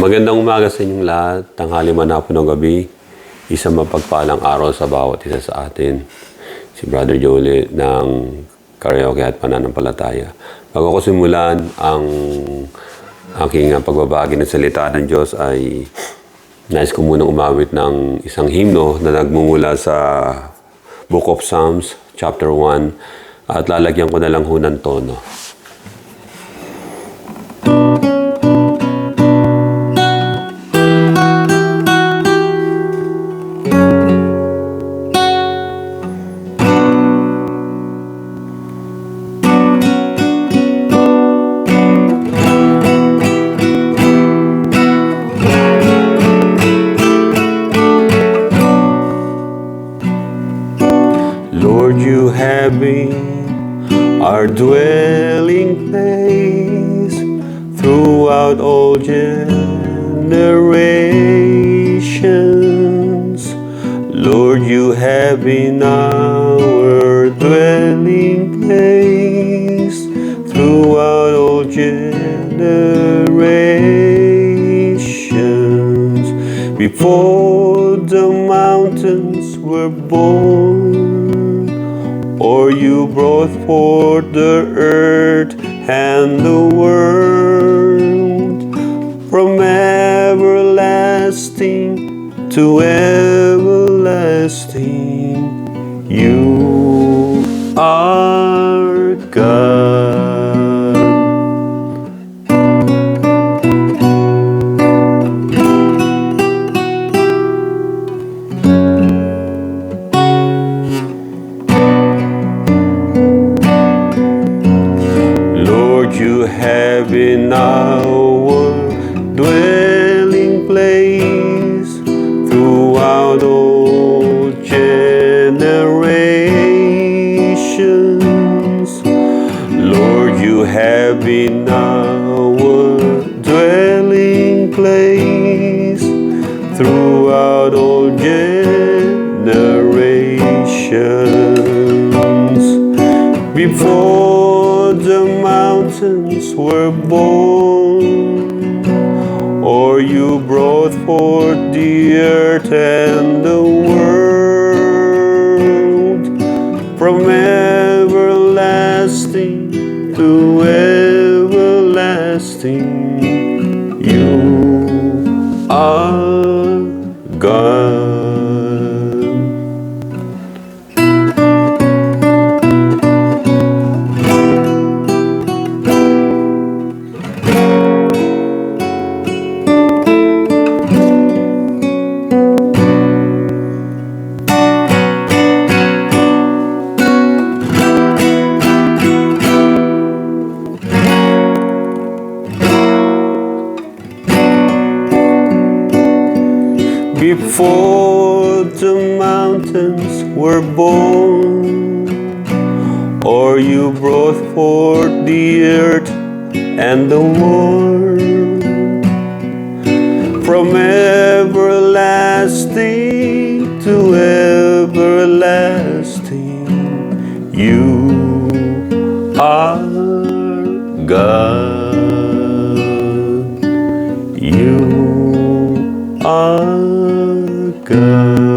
Magandang umaga sa inyong lahat, tanghali man hapon ng gabi, isang mapagpalang araw sa bawat isa sa atin. Si Brother Jolie ng Karaoke at Pananampalataya. Bago ko simulan ang aking pagbabahagi ng salita ng Diyos ay nais ko munang umawit ng isang himno na nagmumula sa Book of Psalms, chapter 1, at lalagyan ko na lang ho ng tono. Lord, you have been our dwelling place throughout all generations. Lord, you have been our dwelling place throughout all generations. Before the mountains were born, or you brought forth the earth and the world, from everlasting to everlasting, you are God. You have been our dwelling place throughout all generations. Lord, you have been our dwelling place throughout all generations. Before the mountains were born, or you brought forth the earth and the world, from everlasting to everlasting, you are God. Before the mountains were born, or you brought forth the earth and the world, from everlasting to everlasting, you are God. You are God.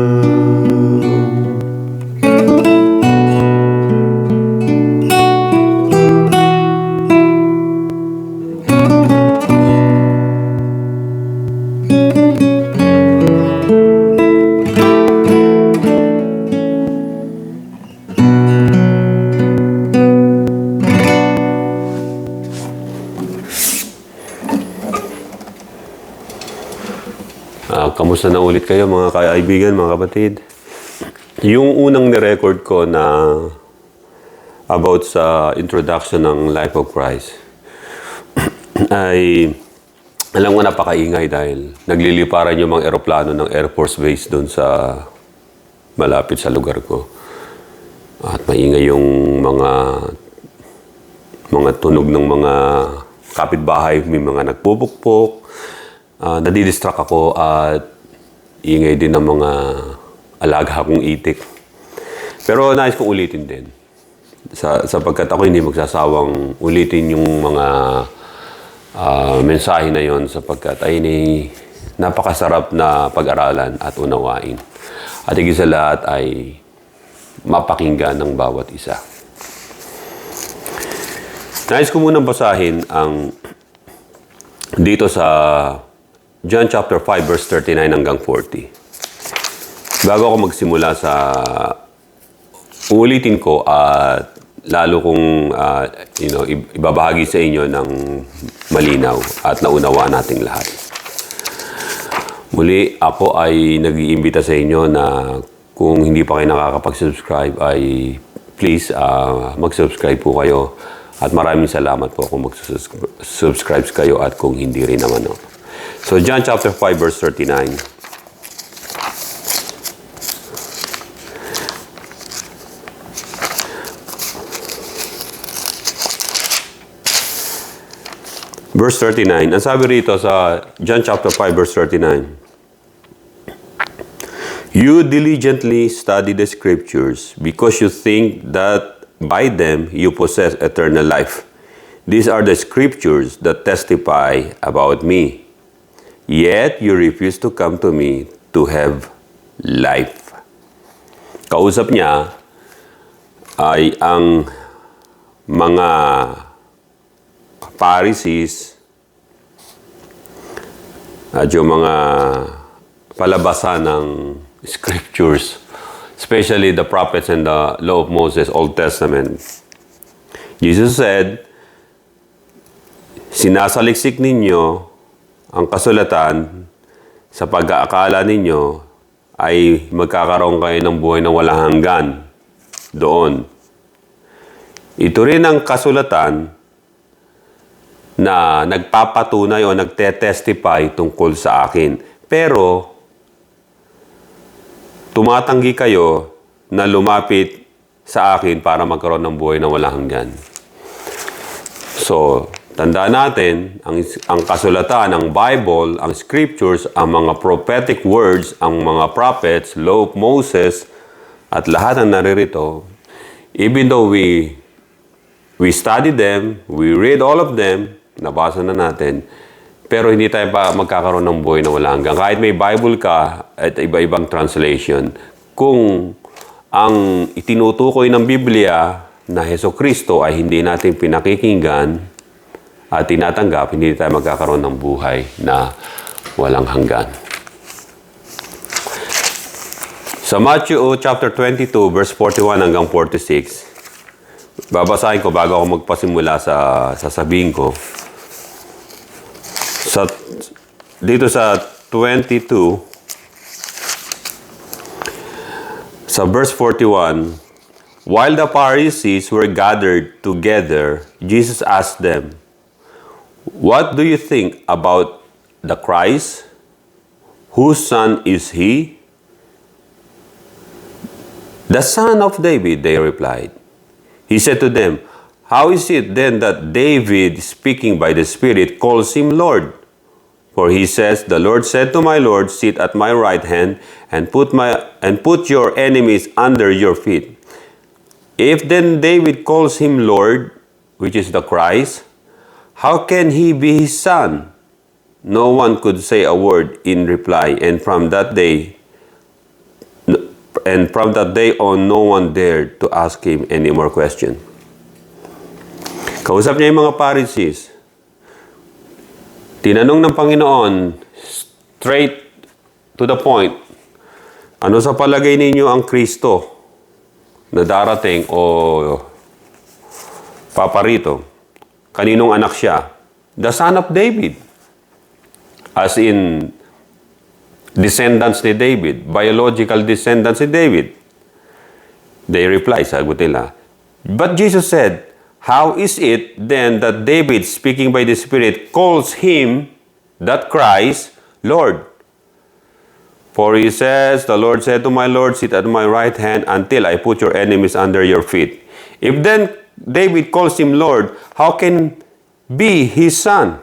Kamusta na ulit kayo mga kaibigan, mga kapatid? Yung unang ni-record ko na about sa introduction ng Life of Christ ay alam ko napakaingay dahil nagliliparan yung mga eroplano ng Air Force Base doon sa malapit sa lugar ko. At maingay yung mga tunog ng mga kapitbahay, may mga nagpupukpok. Nadidistract ako at ingay din ng mga alaga kong itik. Pero nais kong ulitin din. Sapagkat ako hindi magsasawang ulitin yung mga mensahe na yon sapagkat ay napakasarap na pag-aralan at unawain. At higit sa lahat ay mapakinggan ng bawat isa. Nais ko munang basahin ang dito sa John chapter 5 verse 39 hanggang 40. Bago ako magsimula sa ulitin ko at lalo kong ibabahagi sa inyo ng malinaw at naunawa nating lahat. Muli, ako ay nag-iimbita sa inyo na kung hindi pa kayo nakakapag-subscribe ay please mag-subscribe po kayo. At maraming salamat po kung mag-subscribe kayo at kung hindi rin naman. No. So, John chapter 5 verse 39. Verse 39. Ang sabi rito sa John chapter 5 verse 39. You diligently study the scriptures because you think that by them you possess eternal life. These are the scriptures that testify about me. Yet you refuse to come to me to have life. Kausap niya ay ang mga Pharisees at yung mga palabasan ng scriptures, especially the prophets and the law of Moses, Old Testament. Jesus said, sinasaliksik ninyo ang kasulatan sa pag-aakala ninyo ay magkakaroon kayo ng buhay na walang hanggan doon. Ito rin ang kasulatan na nagpapatunay o nagte-testify tungkol sa akin. Pero, tumatanggi kayo na lumapit sa akin para magkaroon ng buhay na walang hanggan. So, tandaan natin, ang kasulatan, ang Bible, ang scriptures, ang mga prophetic words, ang mga prophets, law of Moses, at lahat ng naririto, even though we study them, we read all of them, nabasa na natin, pero hindi tayo pa magkakaroon ng buhay na walang hanggan. Kahit may Bible ka at iba-ibang translation, kung ang itinutukoy ng Biblia na Hesukristo ay hindi natin pinakikinggan at tinatanggap, hindi tayo magkakaroon ng buhay na walang hanggan. Sa Matthew chapter 22 verse 41 hanggang 46, babasahin ko bago ako magpasimula sa sasabihin ko. Dito sa 22, sa verse 41, while the Pharisees were gathered together, Jesus asked them, what do you think about the Christ? Whose son is he? The son of David, they replied. He said to them, how is it then that David, speaking by the Spirit, calls him Lord? For he says, the Lord said to my Lord, sit at my right hand and put your enemies under your feet. If then David calls him Lord, which is the Christ, how can he be his son? No one could say a word in reply, and from that day on, no one dared to ask him any more question. Kausap niya yung mga Pharisees. Tinanong ng Panginoon, straight to the point, ano sa palagay ninyo ang Kristo na darating o paparito? Kaninong anak siya? The son of David. As in, descendants ni David, biological descendants ni David. They reply, sagot nila. But Jesus said, how is it then that David, speaking by the Spirit, calls him, that Christ, Lord? For he says, the Lord said to my Lord, sit at my right hand until I put your enemies under your feet. If then David calls him Lord, how can be his son?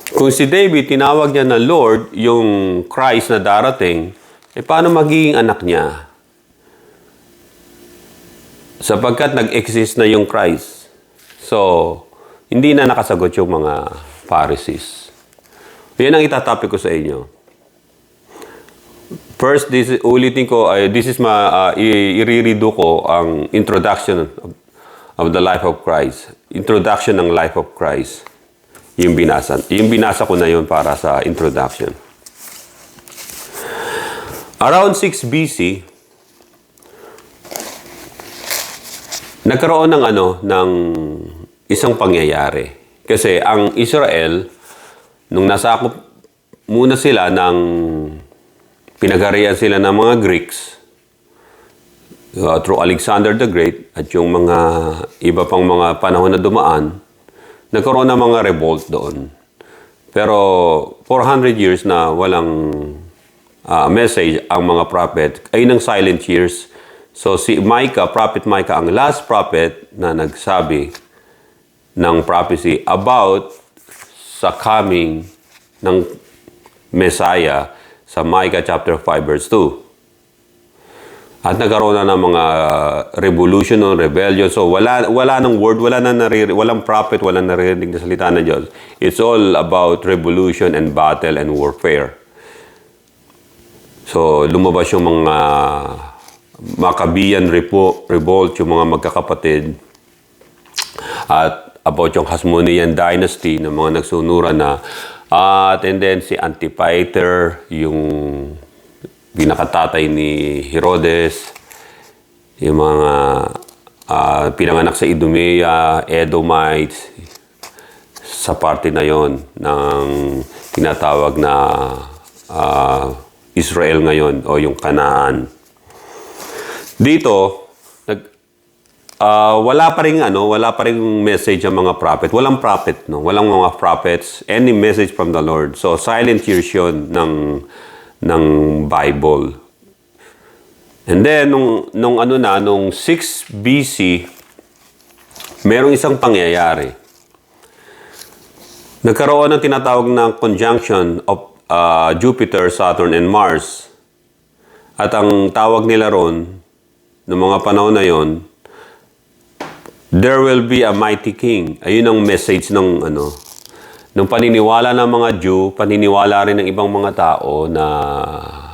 Kung si David, tinawag niya na Lord, yung Christ na darating, paano magiging anak niya? Sapagkat nag-exist na yung Christ. So, hindi na nakasagot yung mga Pharisees. Yan ang itatopic ko sa inyo. First, ulitin ko, this is irirido ko ang introduction of the life of Christ. Introduction ng life of Christ. Yung binasa ko na yun para sa introduction. Around 6 BC, nagkaroon ng isang pangyayari. Kasi ang Israel, nung nasakop muna sila ng pinagarian sila ng mga Greeks through Alexander the Great at yung mga iba pang mga panahon na dumaan, nagkaroon ng mga revolt doon. Pero 400 years na walang message ang mga prophet ay ng silent years. So si Micah, Prophet Micah, ang last prophet na nagsabi ng prophecy about sa coming ng Messiah sa Micah chapter 5 verse 2. At nagkaroon na ng mga revolution o rebellion. So wala nang word, walang prophet, walang naririnig na salita ng Diyos. It's all about revolution and battle and warfare. So lumabas yung mga Maccabean revolt, yung mga magkakapatid. At about yung Hasmonean dynasty ng mga nagsunuran na. And then si Antipater, yung pinakatatay ni Herodes, yung mga pinanganak sa Idumea, Edomites, sa parte na yon ng tinatawag na Israel ngayon o yung Canaan. Dito, wala pa ring message ang mga prophet. Walang prophet, no? Walang mga prophets, any message from the Lord. So silent years yun ng Bible. And then nung 6 BC, merong isang pangyayari. Nagkaroon ng tinatawag na conjunction of Jupiter, Saturn, and Mars. At ang tawag nila ron, ng mga panahon na yon, there will be a mighty king. Ayun ang message ng paniniwala ng mga Jew, paniniwala rin ng ibang mga tao na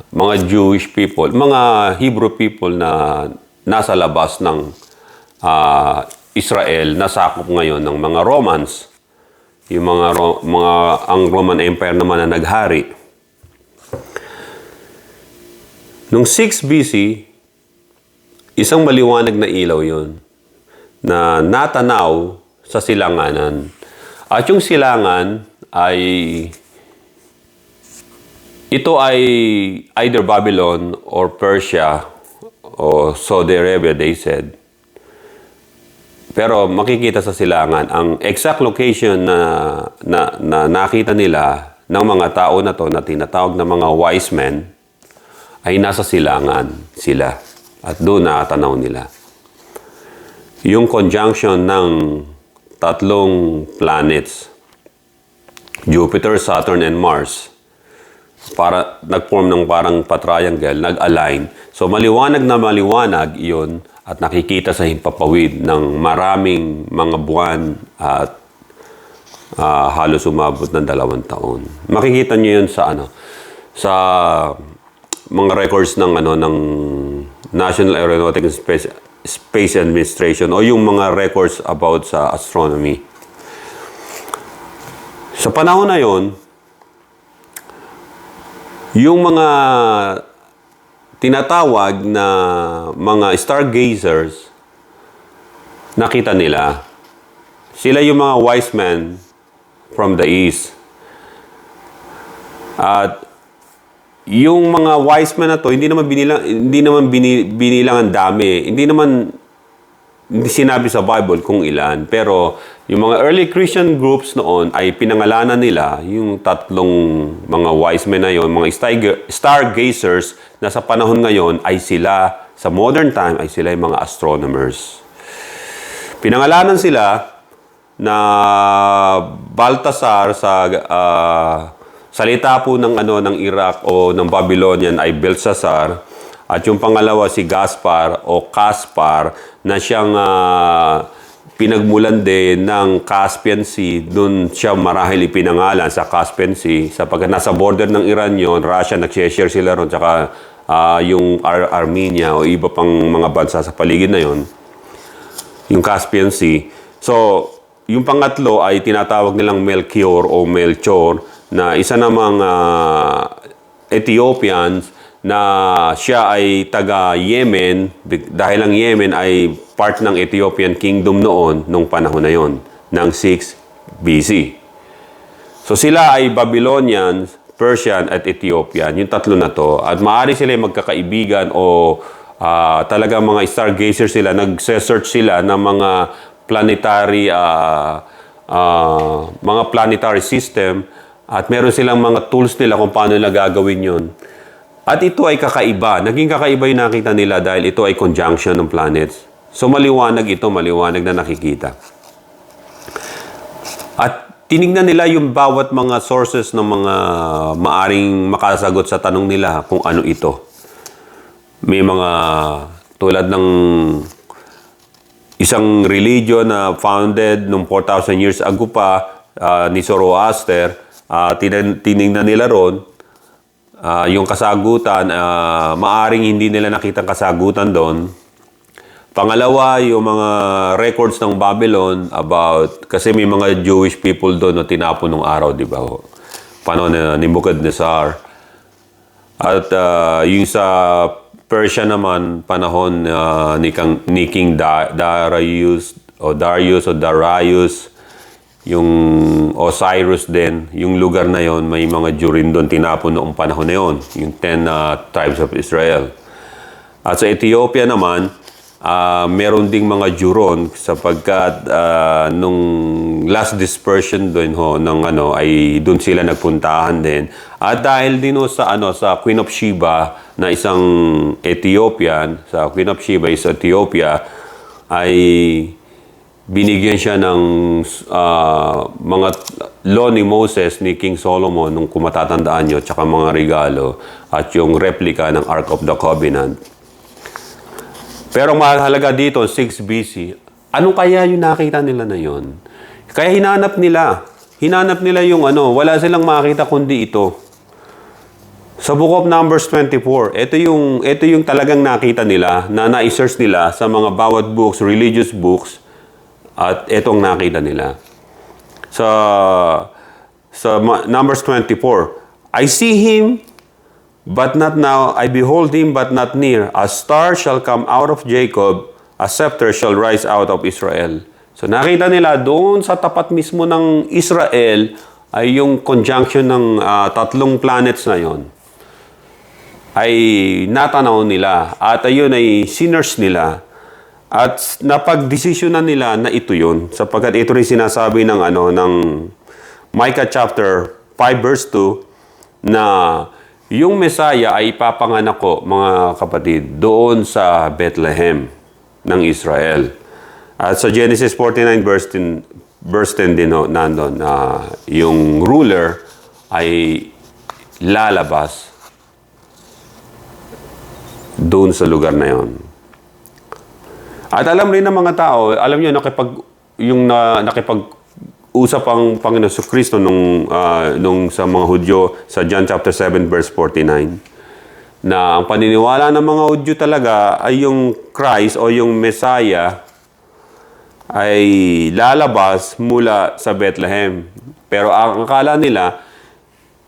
mga Jewish people, mga Hebrew people na nasa labas ng Israel, nasakop ngayon ng mga Romans. Yung ang Roman Empire naman na naghari. Nung 6 BC, isang maliwanag na ilaw yon na natanaw sa silanganan. At yung silangan ito ay either Babylon or Persia o Saudi Arabia, they said. Pero makikita sa silangan, ang exact location na nakita nila ng mga tao na to na tinatawag na mga wise men ay nasa silangan sila. At doon nakatanaw nila. Yung conjunction ng tatlong planets, Jupiter, Saturn, and Mars, nag-form ng parang pa-triangle, nag-align. So maliwanag na maliwanag iyon at nakikita sa himpapawid ng maraming mga buwan at halos umabot ng 2 taon. Makikita niyo yun sa mga records ng National Aeronautics and Space Administration o yung mga records about sa astronomy. Sa panahon na yon, yung mga tinatawag na mga stargazers, nakita nila. Sila yung mga wise men from the east. At yung mga wise men na to, hindi naman binilang ang dami. Hindi sinabi sa Bible kung ilan. Pero yung mga early Christian groups noon ay pinangalanan nila yung tatlong mga wise men na yon, mga stargazers na sa panahon ngayon ay sila, sa modern time, ay sila yung mga astronomers. Pinangalanan sila na Baltasar sa salita po ng Iraq o ng Babylonian ay Belshazzar, at yung pangalawa si Gaspar o Caspar na siyang pinagmulan din ng Caspian Sea. Doon siya marahil ipinangalan sa Caspian Sea sapagkat nasa border ng Iran yon, Russia, nag-share sila ron, tsaka yung Armenia o iba pang mga bansa sa paligid na yon, yung Caspian Sea. So, yung pangatlo ay tinatawag nilang Melchior o Melchor na isa namang Ethiopians na siya ay taga-Yemen dahil ang Yemen ay part ng Ethiopian Kingdom noon nung panahon na yon ng 6 BC. So sila ay Babylonians, Persian at Ethiopian, yung tatlo na to. At maaari sila magkakaibigan o talagang mga stargazer sila, nagse-search sila ng mga planetary system at meron silang mga tools nila kung paano nila gagawin yun. At ito ay kakaiba. Naging kakaiba yung nakita nila dahil ito ay conjunction ng planets. So maliwanag ito, maliwanag na nakikita. At tinignan nila yung bawat mga sources ng mga maaring makasagot sa tanong nila kung ano ito. May mga tulad ng isang religion na founded noong 4,000 years ago pa ni Zoroaster. Tinignan nila ron yung kasagutan, maaring hindi nila nakitang kasagutan doon. Pangalawa, yung mga records ng Babylon about, kasi may mga Jewish people doon na tinapon nung araw, di ba? Panahon na Nebuchadnezzar. At yung sa Persia naman, panahon ni King Darius, yung Osiris din, yung lugar na yon, may mga Jurin doon tinapon noong panahon na yon, yung 10 tribes of Israel. At sa Ethiopia naman, meron ding mga Juron sapagkat nung last dispersion doon ay doon sila nagpuntahan din. At dahil din sa Queen of Sheba na isang Ethiopian, sa Queen of Sheba is Ethiopia, ay binigyan siya ng mga law ni Moses ni King Solomon nung kung matatandaan nyo, tsaka mga regalo at yung replica ng Ark of the Covenant. Pero mahalaga dito, 6 BC, ano kaya yung nakita nila na yon? Kaya hinanap nila yung wala silang makita kundi ito. Sa Book of Numbers 24, ito yung talagang nakita nila na na-search nila sa mga bawat books, religious books. At itong nakita nila. Sa Numbers 24, I see him, but not now. I behold him, but not near. A star shall come out of Jacob, a scepter shall rise out of Israel. So nakita nila doon sa tapat mismo ng Israel ay yung conjunction ng tatlong planets na yon. Ay natanaw nila. At ayun ay sinners nila. At napag-desisyonan nila na ito yun. Sapagkat ito rin sinasabi ng Micah chapter 5 verse 2 na yung Messiah ay ipapanganak ko, mga kapatid, doon sa Bethlehem ng Israel. At sa Genesis 49 verse 10 din nandun na yung ruler ay lalabas doon sa lugar na yon. At alam rin ng mga tao, alam nyo, nakipag-usap ang Panginoon sa Kristo nung sa mga Hudyo sa John chapter 7 verse 49 na ang paniniwala ng mga Hudyo talaga ay yung Christ o yung Messiah ay lalabas mula sa Bethlehem. Pero ang akala nila,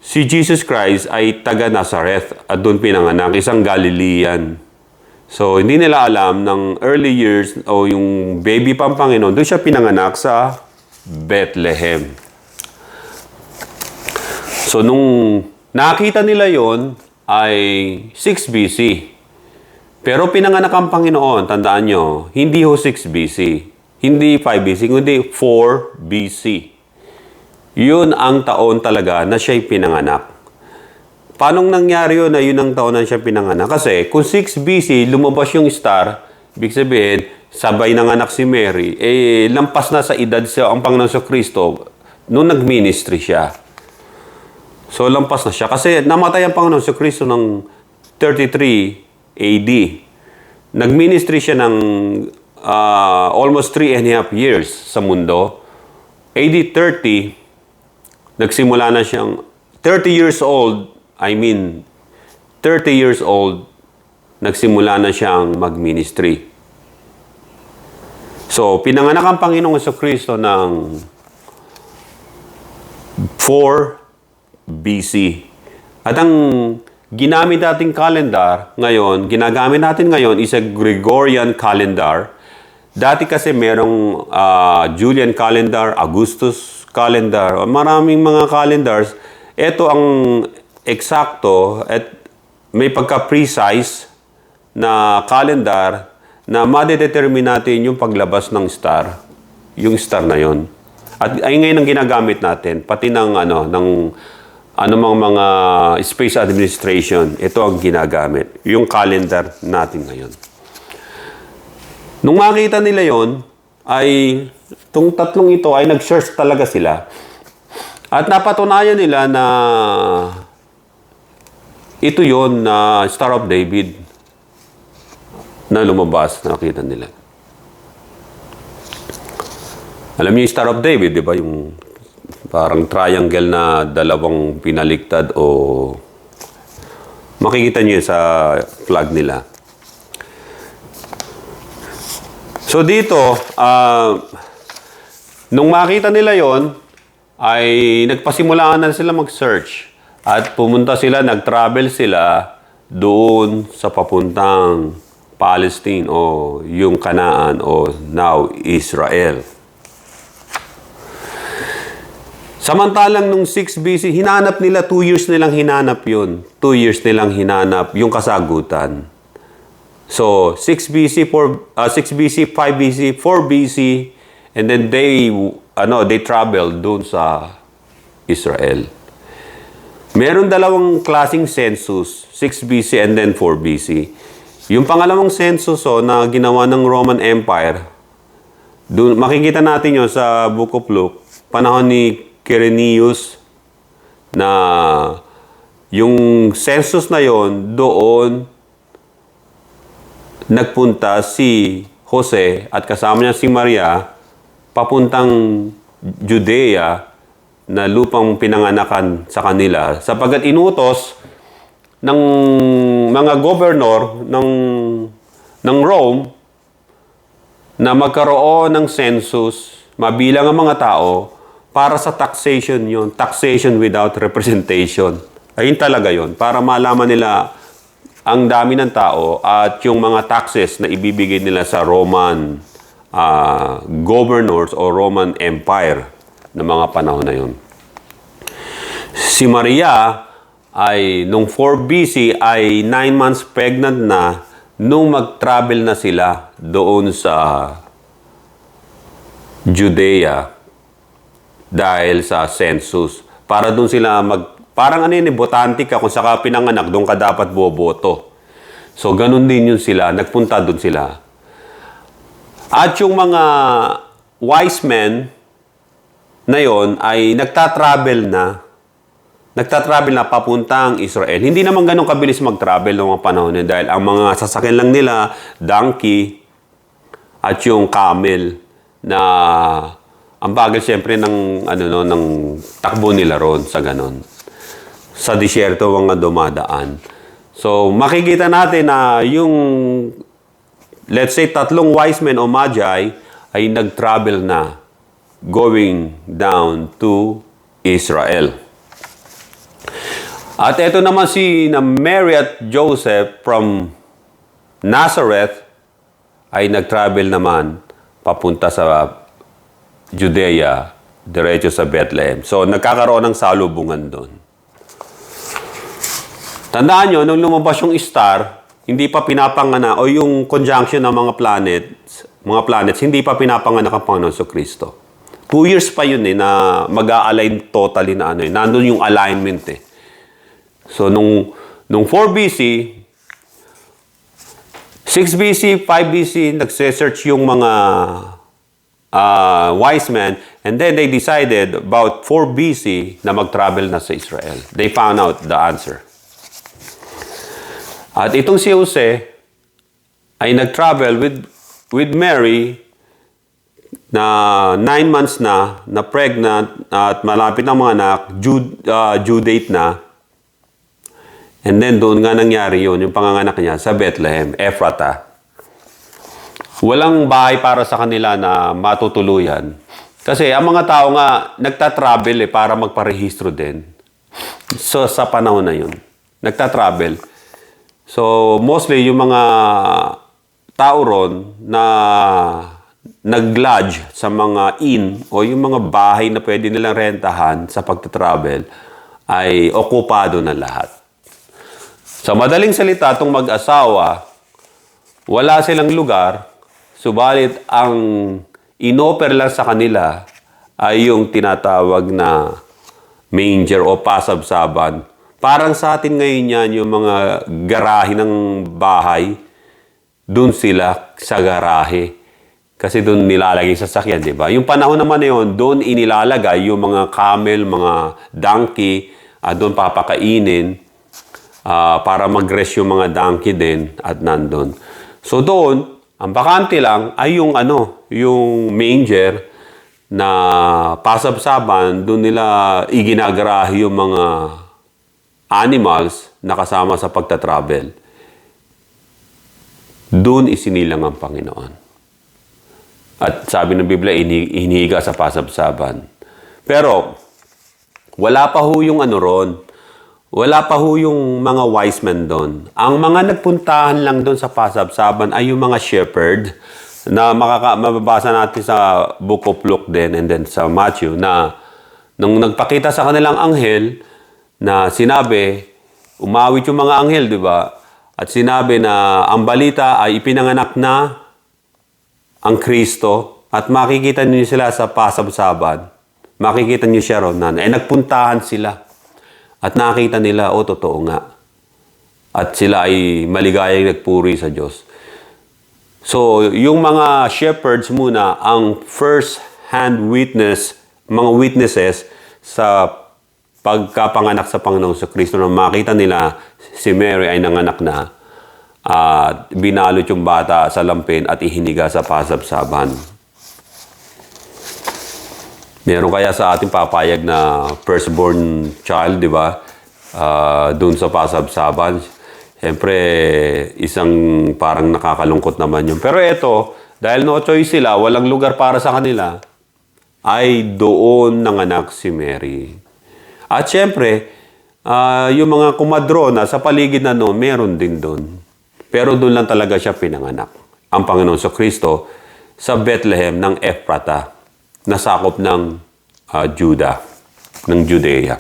si Jesus Christ ay taga Nazareth at doon pinanganak, isang Galilean. So, hindi nila alam ng early years o yung baby pang Panginoon, doon siya pinanganak sa Bethlehem. So, nung nakita nila yon ay 6 BC. Pero pinanganak ang Panginoon, tandaan nyo, hindi ho 6 BC. Hindi 5 BC, kundi 4 BC. Yun ang taon talaga na siya'y pinanganak. Paano nangyari yun na yun ang taon na siya pinanganak? Kasi kung 6 BC, lumabas yung star, ibig sabihin, sabay nanganak si Mary, lampas na sa edad siya ang Panginoon sa Kristo nung nag-ministry siya. So, lampas na siya. Kasi namatay ang Panginoon sa Kristo ng 33 AD. Nag-ministry siya ng almost 3.5 years sa mundo. AD 30, nagsimula na siyang 30 years old, 30 years old, nagsimula na siyang mag-ministry. So, pinanganak ang Panginoong Jesucristo ng 4 BC. At ang ginagamit natin ngayon is a Gregorian calendar. Dati kasi merong Julian calendar, Augustus calendar, maraming mga calendars. Ito ang eksakto at may pagka-precise na calendar na madedetermine natin yung paglabas ng star, yung star na yon. At ay ngayon ang ginagamit natin, pati ng anumang mga space administration, ito ang ginagamit, yung calendar natin ngayon. Nung makita nila yon, ay itong tatlong ito ay nag-search talaga sila. At napatunayan nila na ito yon na Star of David na lumabas, nakita nila. Alam niyo yung Star of David, di ba? Yung parang triangle na dalawang pinaliktad o makikita niyo sa flag nila. So dito, nung makita nila yon, ay nagpasimulaan na sila mag-search. At pumunta sila, nag-travel sila doon sa papuntang Palestine o yung Canaan o now Israel. Samantalang nung 6 BC, hinanap nila, 2 years nilang hinanap yun. 2 years nilang hinanap yung kasagutan. So, 6 BC, 6 BC, 5 BC, 4 BC, and then they traveled doon sa Israel. Meron dalawang klaseng census, 6 BC and then 4 BC. Yung pangalawang census na ginawa ng Roman Empire, doon, makikita natin yun sa Book of Luke, panahon ni Quirinius, na yung census na yon, doon nagpunta si Jose at kasama niya si Maria papuntang Judea na lupang pinanganakan sa kanila sapagkat inutos ng mga governor ng Rome na magkaroon ng census, mabilang ang mga tao para sa taxation yon, taxation without representation. Ayun talaga yon, para malaman nila ang dami ng tao at yung mga taxes na ibibigay nila sa Roman governors o Roman Empire ng mga panahon na yun. Si Maria ay nung 4 BC ay 9 months pregnant na nung mag-travel na sila doon sa Judea dahil sa census. Para doon sila parang botante ka kung saka pinanganak, doon ka dapat boboto. So, ganun din yun sila. Nagpunta doon sila. At yung mga wise men na yon ay nagtatravel na papuntang Israel. Hindi naman ganun kabilis mag-travel noong mga panahon yun dahil ang mga sasakyan lang nila, donkey at yung camel na ang bagal siyempre ng takbo nila ron sa ganun. Sa disyerto mga dumadaan. So, makikita natin na yung let's say, 3 wise men o magi ay nag-travel na going down to Israel. At ito naman si Mary at Joseph from Nazareth ay nag-travel naman papunta sa Judea, diretso sa Bethlehem. So, nagkakaroon ng salubungan doon. Tandaan nyo, nung lumabas yung star, hindi pa pinapangana o yung conjunction ng mga planets, hindi pa pinapanganak ang Panginoon Jesucristo. 2 years pa yun na mag-a-align totally na nandun yung alignment So, nung 4 BC, 6 BC, 5 BC, nagse-search yung mga wise men and then they decided about 4 BC na mag-travel na sa Israel. They found out the answer. At itong si Jose ay nag-travel with with Mary, na 9 months na pregnant, at malapit ng mga anak, due date na. And then doon nga nangyari yun, yung panganganak niya sa Bethlehem, Ephrata. Walang bahay para sa kanila na matutuluyan. Kasi ang mga tao nga, nagtatravel para magparehistro din. So, sa panahon na yun, nagtatravel. So, mostly yung mga tao ron na nag-lodge sa mga inn o yung mga bahay na pwede nilang rentahan sa pagtatravel ay okupado na lahat. Sa madaling salita, itong mag-asawa, wala silang lugar, subalit ang inoffer lang sa kanila ay yung tinatawag na manger o pasabsaban. Parang sa atin ngayon yan, yung mga garahe ng bahay, dun sila sa garahe. Kasi dun nilalagay sa sasakyan, di ba? Yung panahon naman na yun, dun inilalagay yung mga camel, mga donkey, dun papakainin para mag-rest yung mga donkey din at nandun. So doon, ang bakante lang ay yung yung manger na pasabsaban, doon nila iginagarahe yung mga animals na kasama sa pagtatravel. Doon isinilang ang Panginoon. At sabi ng Biblia, inihiga sa pasabsaban. Pero, wala pa ho yung ron. Wala pa ho yung mga wise men doon. Ang mga nagpuntahan lang doon sa pasabsaban ay yung mga shepherd na mababasa natin sa Book of Luke din and then sa Matthew na nung nagpakita sa kanilang anghel na sinabi, umawit yung mga anghel, di ba? At sinabi na ang balita ay ipinanganak na ang Kristo at makikita niyo sila sa pasabsaban. Makikita niyo siya ron na. Nagpuntahan sila. At nakita nila, totoo nga. At sila ay maligayang nagpuri sa Diyos. So, yung mga shepherds muna, ang first-hand witness, mga witnesses sa pagkapanganak sa Panginoon sa Kristo na makita nila si Mary ay nanganak na at binalot yung bata sa lampin at ihiniga sa pasabsaban. Meron kaya sa ating papayag na firstborn child, di ba? Doon sa pasabsaban. Siyempre, isang parang nakakalungkot naman yun. Pero ito, dahil no choice sila, walang lugar para sa kanila, ay doon nanganak si Mary. At siyempre, yung mga kumadrona sa paligid na noon, meron din doon. Pero doon lang talaga siya pinanganak. Ang Panginoon sa Kristo sa Bethlehem ng Ephrata, nasakop ng Judah, ng Judea.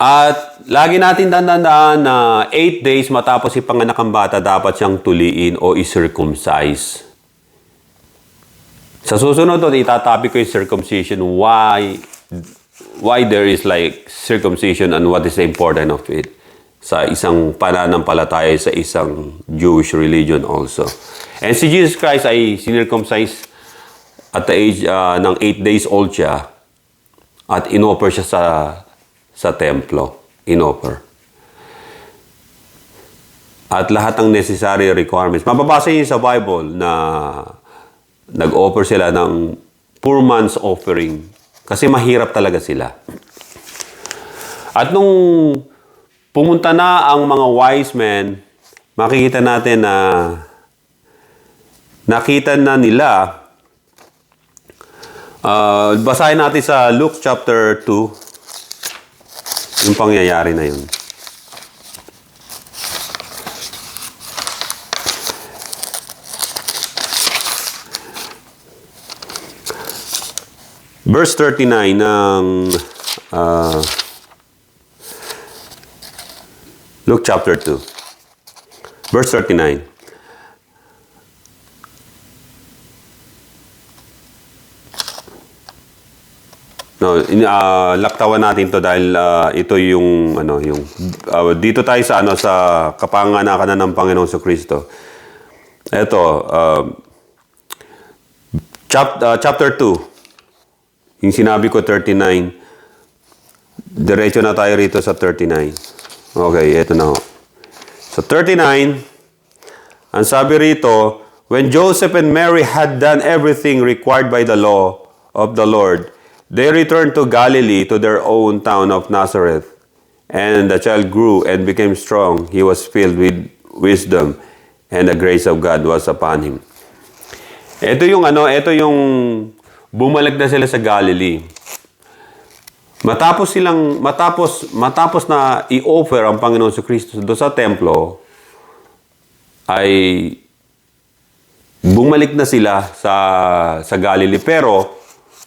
At lagi natin tandaan na 8 days matapos ipanganak ang bata, dapat siyang tuliin o i-circumcise. Sa susunod doon, itatabi ko yung circumcision. Why there is like circumcision and what is the importance of it sa isang pananampalataya sa isang Jewish religion also. And si Jesus Christ ay sinircumcise at the age ng 8 days old siya at inoffer siya sa templo. Inoffer. At lahat ng necessary requirements. Mababasa niyo sa Bible na nag-offer sila ng poor man's offering kasi mahirap talaga sila. At nung pumunta na ang mga wise men, makikita natin na nakita na nila. Basahin natin sa Luke chapter 2 yung pangyayari na yun. Verse 39 ng Luke chapter 2. Verse 39. No, laktawan natin to dahil ito yung dito tayo sa sa kapanganakan na ng Panginoon sa Kristo. Ito chapter 2. Yung sinabi ko 39. Diretso na tayo rito sa 39. Okay, ito na ho. So 39 Ang sabi rito, when Joseph and Mary had done everything required by the law of the Lord, they returned to Galilee to their own town of Nazareth. And the child grew and became strong. He was filled with wisdom, and the grace of God was upon him. Ito yung bumalik na sila sa Galilee. Matapos na i-offer ang Panginoon sa Kristo doon sa templo, ay bumalik na sila sa Galilee. Pero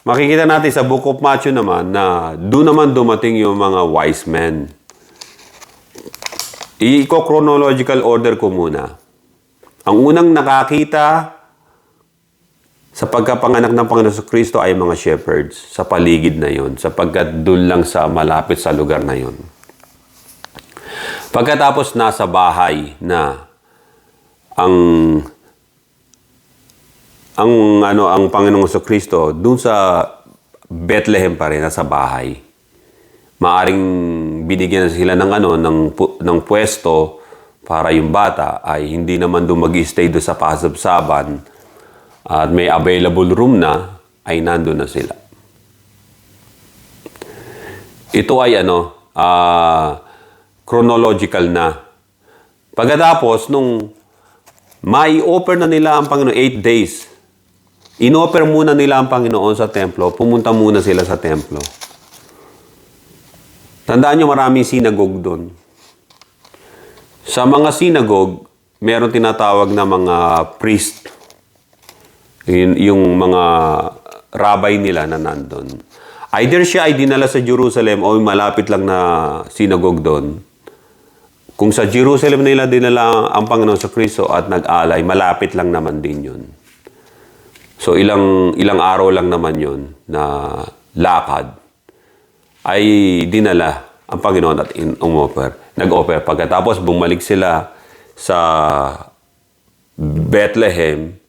makikita natin sa Book of Matthew naman na doon naman dumating yung mga wise men. I-chronological order ko muna. Ang unang nakakita sa pagkapanganak ng Panginoon sa Kristo ay mga shepherds sa paligid na yon, sapagkat doon lang sa malapit sa lugar na yon. Pagkatapos nasa bahay na ang Panginoong Kristo doon sa Bethlehem pa rin, nasa bahay. Maaring binigyan na sila ng pwesto para yung bata ay hindi naman doon mag-stay doon sa pasabsaban at may available room na, ay nandun na sila. Ito ay chronological na. Pagkatapos nung mai-offer na nila ang Panginoon 8 days. In-offer muna nila ang Panginoon sa templo. Pumunta muna sila sa templo. Tandaan nyo, maraming synagogue doon. Sa mga synagogue, meron tinatawag na mga priest. Yung mga rabbi nila na nandun. Either siya ay dinala sa Jerusalem o malapit lang na synagogue doon. Kung sa Jerusalem nila dinala ang Panginoon sa Kristo at nag-alay, malapit lang naman din yun. So ilang araw lang naman yun na lakad ay dinala ang Panginoon at nag-offer. Pagkatapos bumalik sila sa Bethlehem,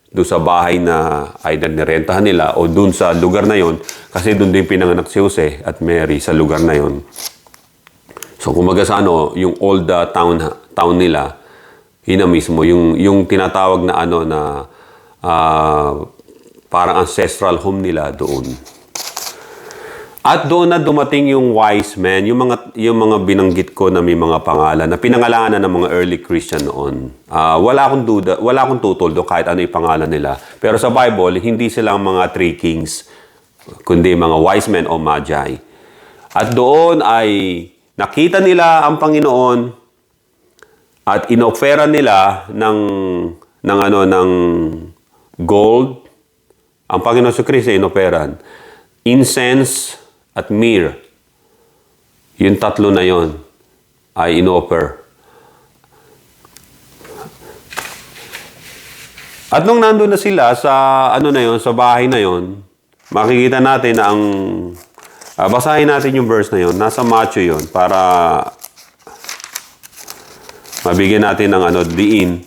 doon sa bahay na ay nirentahan nila o doon sa lugar na yon, kasi doon din pinanganak si Jose at Mary sa lugar na yon. So kumaga sa yung old town nila, yun na mismo, yung tinatawag na parang ancestral home nila doon. At doon na dumating yung wise men, yung mga binanggit ko na may mga pangalan, na pinangalanan ng mga early Christian noon. Wala akong tutol doon kahit ano yung pangalan nila. Pero sa Bible, hindi sila mga three kings, kundi mga wise men o magi. At doon ay nakita nila ang Panginoon at inoferan nila ng gold. Ang Panginoon sa Kristo inoferan incense at myrrh. Yung tatlo na yon ay inoffer. At nung nandun na sila sa sa bahay na yon, makikita natin na basahin natin yung verse na yon. Nasa Matthew yon para mabigyan natin ng diin.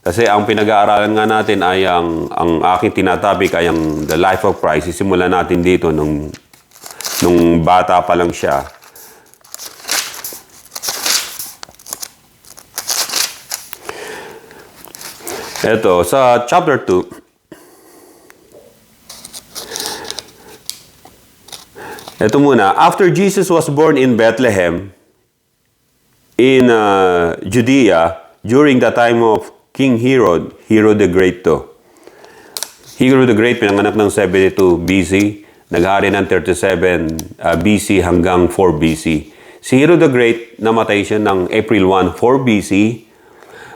Kasi ang pinag-aaralan nga natin ay ang aking tinatapik ay ang the life of Christ. Simulan natin dito nung bata pa lang siya. Ito, sa chapter 2, ito muna. After Jesus was born in Bethlehem, in Judea, during the time of King Herod the Great to. Herod the Great, pinanganak ng 72 BC, naghari ng 37 BC hanggang 4 BC. Si Herod the Great, namatay siya ng April 1, 4 BC.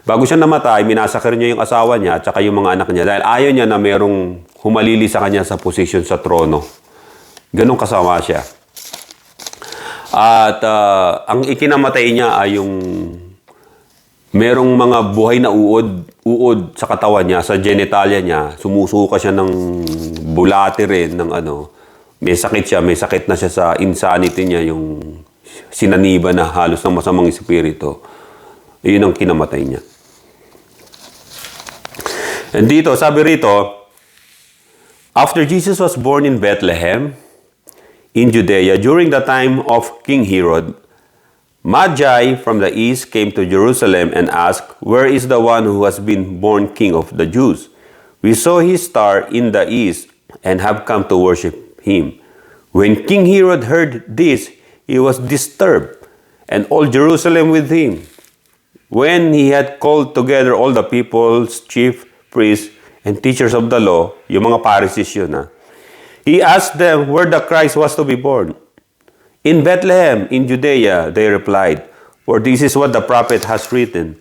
Bago siya namatay, minasakir niya yung asawa niya at saka yung mga anak niya dahil ayaw niya na merong humalili sa kanya sa posisyon sa trono. Ganong kasama siya. At ang ikinamatay niya ay yung merong mga buhay na uod sa katawan niya, sa genitalia niya. Sumusuka siya ng bulati rin, ng may sakit na siya sa insanity niya, yung sinaniba na halos ng masamang espiritu. Iyon ang kinamatay niya. And dito, sabi rito, after Jesus was born in Bethlehem, in Judea, during the time of King Herod, Magi from the east came to Jerusalem and asked, "Where is the one who has been born King of the Jews? We saw his star in the east and have come to worship him." When King Herod heard this, he was disturbed, and all Jerusalem with him. When he had called together all the people's chief priests and teachers of the law, yung mga Pharisees yun, he asked them where the Christ was to be born. "In Bethlehem, in Judea," they replied, "for this is what the prophet has written.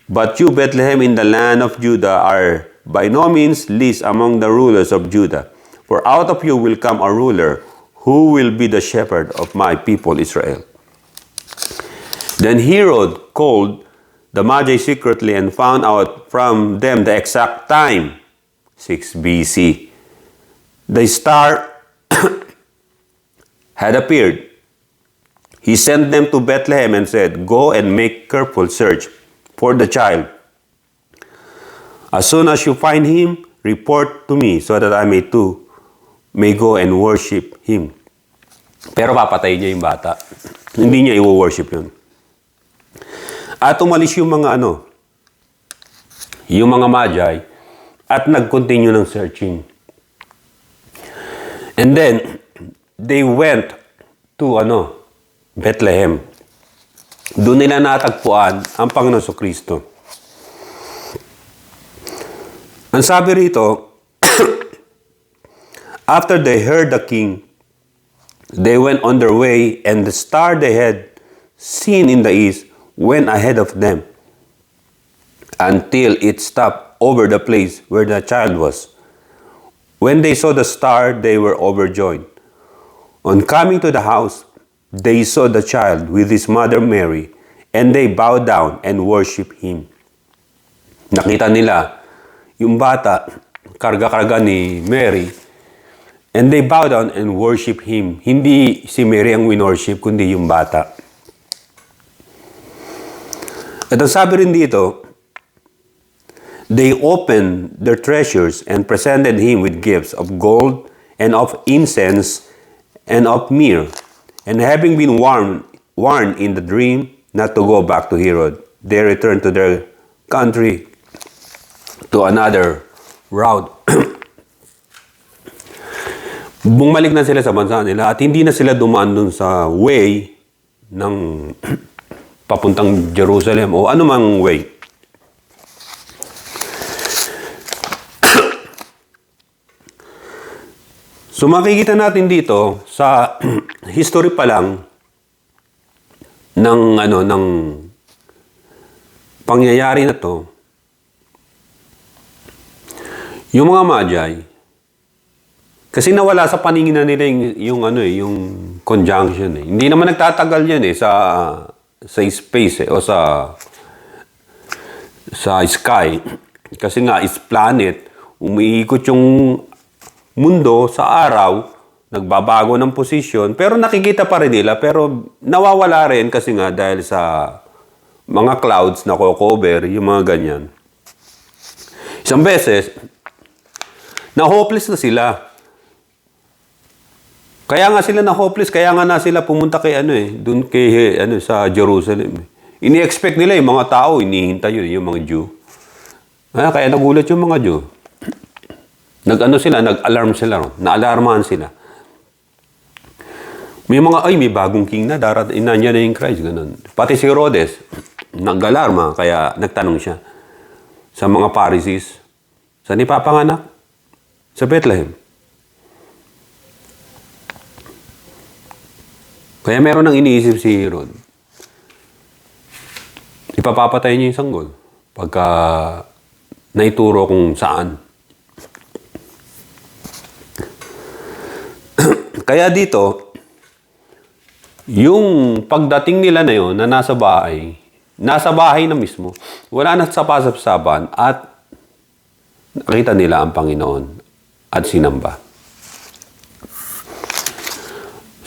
But you, Bethlehem, in the land of Judah, are by no means least among the rulers of Judah. For out of you will come a ruler who will be the shepherd of my people Israel." Then Herod called the Magi secretly and found out from them the exact time, 6 BC. The star had appeared. He sent them to Bethlehem and said, "Go and make careful search for the child. As soon as you find him, report to me so that I may go and worship him." Pero papatay niya yung bata. Hindi niya i-worship yun. At umalis yung mga Magi at nag-continue ng searching. And then, they went to Bethlehem. Doon nila natagpuan ang Panginoon Kristo. Ang sabi rito, after they heard the king, they went on their way, and the star they had seen in the east went ahead of them until it stopped over the place where the child was. When they saw the star, they were overjoyed. On coming to the house, they saw the child with his mother Mary, and they bowed down and worshiped him. Nakita nila yung bata, karga-karga ni Mary, and they bowed down and worshiped him. Hindi si Mary ang winorship, kundi yung bata. At ang sabi rin dito, they opened their treasures and presented him with gifts of gold and of incense and of myrrh. And having been warned in the dream not to go back to Herod, they returned to their country to another route. Bumalik na sila sa bansa nila at hindi na sila dumaan dun sa way ng papuntang Jerusalem o anumang way. So makikita natin dito sa history pa lang ng pangyayari na to, yung mga Magi, kasi nawala sa paningin na nila yung conjunction. Hindi naman nagtatagal yan sa space o sa sky. Kasi nga is planet, umiikot yung mundo sa araw, nagbabago ng posisyon, pero nakikita pa rin nila, pero nawawala rin kasi nga dahil sa mga clouds na cover, yung mga ganyan. Isang beses, na-hopeless na sila. Kaya nga sila na-hopeless, kaya nga na sila pumunta kay doon kay sa Jerusalem. Ini-expect nila yung mga tao, inihintay yun, yung mga Jew. Kaya nagulat yung mga Jew. Nag-alarm sila, na-alarmahan sila. May may bagong king na, nandiyan na yung Christ, ganun. Pati si Herodes, nag-alarma, kaya nagtanong siya sa mga Pharisees, saan ipapanganak? Sa Bethlehem. Kaya meron nang iniisip si Herod. Ipapapatay niya yung sanggol pagka naituro kung saan. Kaya dito, yung pagdating nila na yun, na nasa bahay na mismo, wala na sa pasapsapan at nakita nila ang Panginoon at sinamba.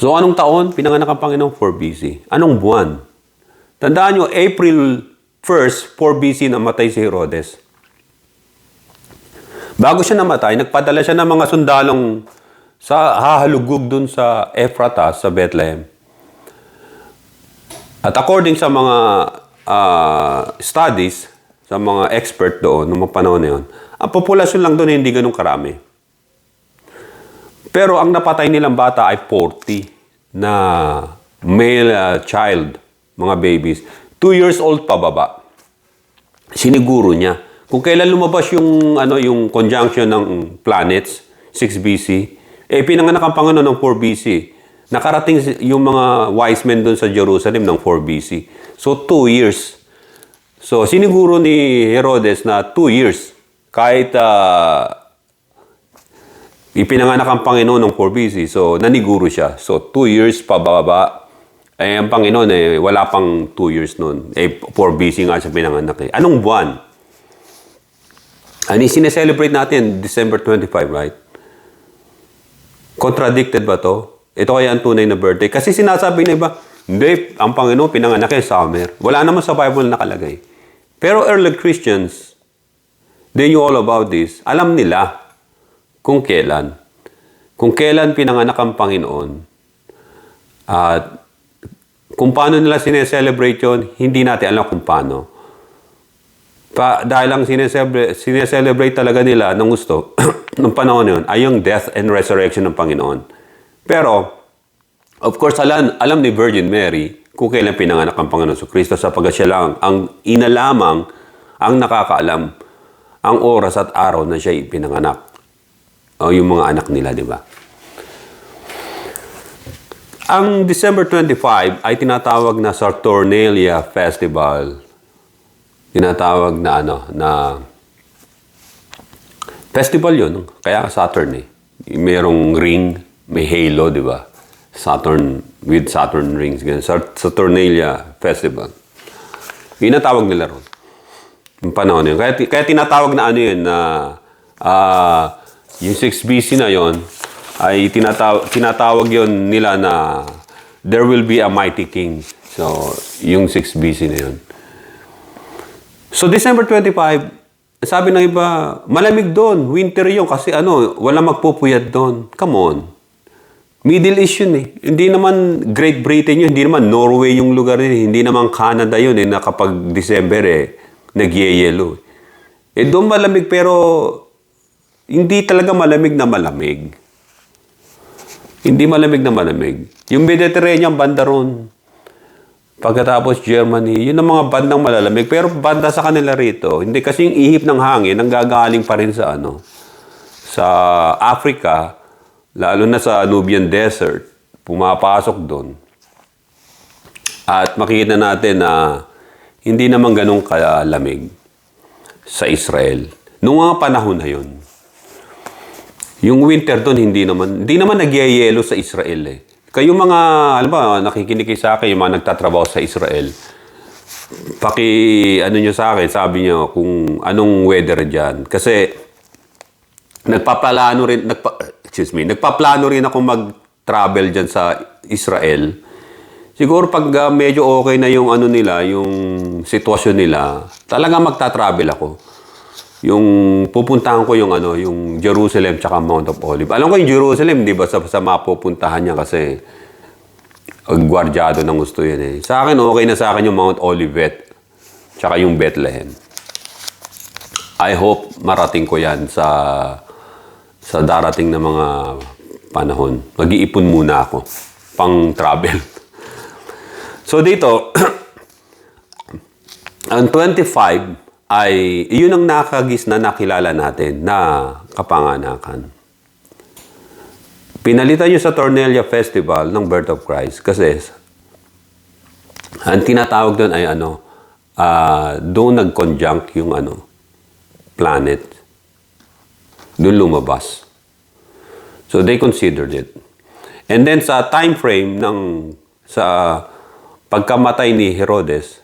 So, anong taon? Pinanganak ang Panginoon 4 BC. Anong buwan? Tandaan nyo, April 1st, 4 BC namatay si Herodes. Bago siya namatay, nagpadala siya ng mga sundalong hahalugog dun sa Ephrata, sa Bethlehem. At according sa mga studies, sa mga expert doon, noong mga panahon na yun, ang populasyon lang doon hindi ganun karami. Pero ang napatay nilang bata ay 40 na male child, mga babies. 2 years old pababa. Siniguro niya. Kung kailan lumabas yung, yung conjunction ng planets, 6 BC, pinanganak ang Panginoon ng 4 BC. Nakarating yung mga wise men doon sa Jerusalem ng 4 BC. So, 2 years. So, siniguro ni Herodes na 2 years. Kahit ipinanganak ang Panginoon ng 4 BC. So, naniguro siya. So, 2 years pababa. Ang Panginoon, wala pang 2 years noon. 4 BC nga siya pinanganak. Anong buwan? Sineselebrate natin December 25, right? Contradicted ba to? Ito kaya ang tunay na birthday. Kasi sinasabi na iba, hindi, ang Panginoon pinanganak ay summer. Wala naman sa Bible nakalagay. Pero early Christians, they knew all about this. Alam nila kung kailan. Kung kailan pinanganak ang Panginoon. At kung paano nila sineselebrate yun, hindi natin alam kung paano. Dahil lang sineselebrate talaga nila ng gusto ng panahon yun ay yung death and resurrection ng Panginoon. Pero, of course, alam ni Virgin Mary kung kailan pinanganak ang Panginoon sa Kristo sapagkat siya lang ang ina lamang ang nakakaalam ang oras at araw na siya ipinanganak. O yung mga anak nila, di ba? Ang December 25 ay tinatawag na Saturnalia Festival. Tinatawag na na festival yun. Kaya Saturn Merong ring, may halo, di ba? Saturn with Saturn rings. Saturnalia Festival. Yun ang tawag nila ron. Yung panahon yun. Kaya tinatawag na yun na yung 6 BC na yun ay tinatawag yun nila na there will be a mighty king. So, yung 6 BC na yun. So, December 25, sabi ng iba, malamig doon. Winter yun kasi wala magpupuyat doon. Come on. Middle East yun Hindi naman Great Britain yun. Hindi naman Norway yung lugar yun. Hindi naman Canada yun na kapag December nagyeyelo. Doon malamig pero hindi talaga malamig na malamig. Hindi malamig na malamig. Yung Mediterranean banda ron. Pagkatapos Germany, yun ang mga bandang malalamig. Pero banda sa kanila rito, hindi kasi yung ihip ng hangin ang gagaling pa rin sa sa Africa, lalo na sa Nubian Desert, pumapasok doon. At makikita natin na hindi naman ganun kalamig sa Israel. Noong mga panahon na yun, yung winter doon hindi naman nagyayelo sa Israel Kayong mga, alam ba, nakikinig kayo sa akin, yung mga nagtatrabaho sa Israel, nyo sa akin, sabi nyo kung anong weather dyan. Kasi, nagpaplano rin ako mag-travel dyan sa Israel. Siguro pag medyo okay na yung nila, yung sitwasyon nila, talaga magta-travel ako. Yung pupuntahan ko yung yung Jerusalem tsaka Mount of Olives. Alam ko yung Jerusalem, di ba, sa mapupuntahan niya kasi gwardyado ng gusto yan Sa akin, okay na sa akin yung Mount Olivet tsaka yung Bethlehem. I hope marating ko yan sa darating na mga panahon. Mag-iipon muna ako pang travel. So dito, ang 25 ay iyon ang nakagis na nakilala natin na kapanganakan. Pinalitan yung Saturnalia Festival ng Birth of Christ kasi ang tinatawag doon ay doon nag-conjunct yung planet. Doon lumabas. So they considered it. And then sa time frame sa pagkamatay ni Herodes,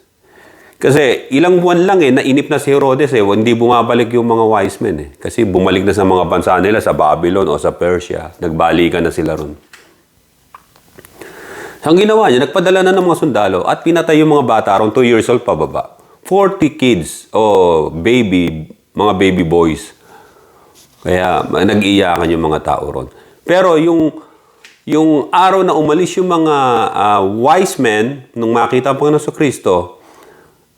kasi ilang buwan lang nainip na si Herodes hindi bumabalik yung mga wise men Kasi bumalik na sa mga bansa nila, sa Babylon o sa Persia. Nagbalikan na sila ron. Ang ginawa niya, nagpadala na ng mga sundalo at pinatay yung mga bata around 2 years old pababa. 40 kids o mga baby boys. Kaya nag-iiyakan yung mga tao ron. Pero yung yung araw na umalis yung mga wise men, nung makita ang Panginoon Kristo,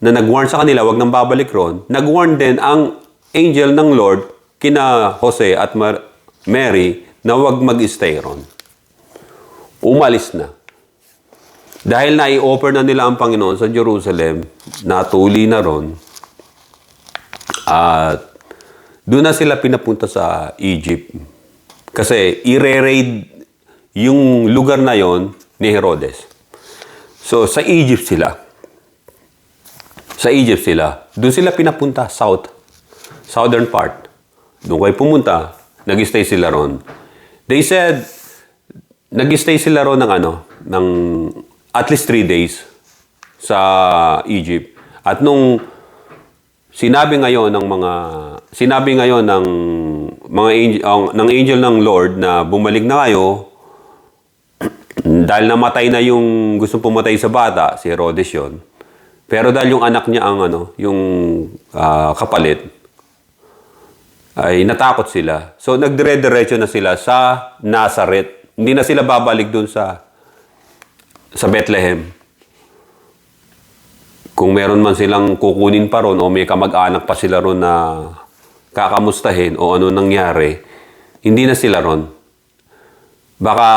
na nag-warn sa kanila, wag nang babalik ron, nag-warn din ang angel ng Lord kina Jose at Mary na wag mag-stay ron. Umalis na. Dahil na-i-offer na nila ang Panginoon sa Jerusalem, natuli na ron, at doon na sila pinapunta sa Egypt. Kasi i-raid yung lugar na yon ni Herodes. So, sa Egypt sila. Sa Egypt sila. Doon sila pinapunta, southern part. Doon kayo pumunta, nag-stay sila ron. They said, nag-stay sila ron ng at least 3 days sa Egypt. At nung sinabi ngayon ng angel ng Lord na bumalik na kayo, dahil namatay na yung gustong pumatay sa bata, si Herodes yun. Pero dahil yung anak niya yung kapalit, ay natakot sila. So nagdire-diretso na sila sa Nazareth. Hindi na sila babalik dun sa Bethlehem. Kung meron man silang kukunin pa ron o may kamag-anak pa sila ron na kakamustahin o ano nangyari, hindi na sila ron. Baka,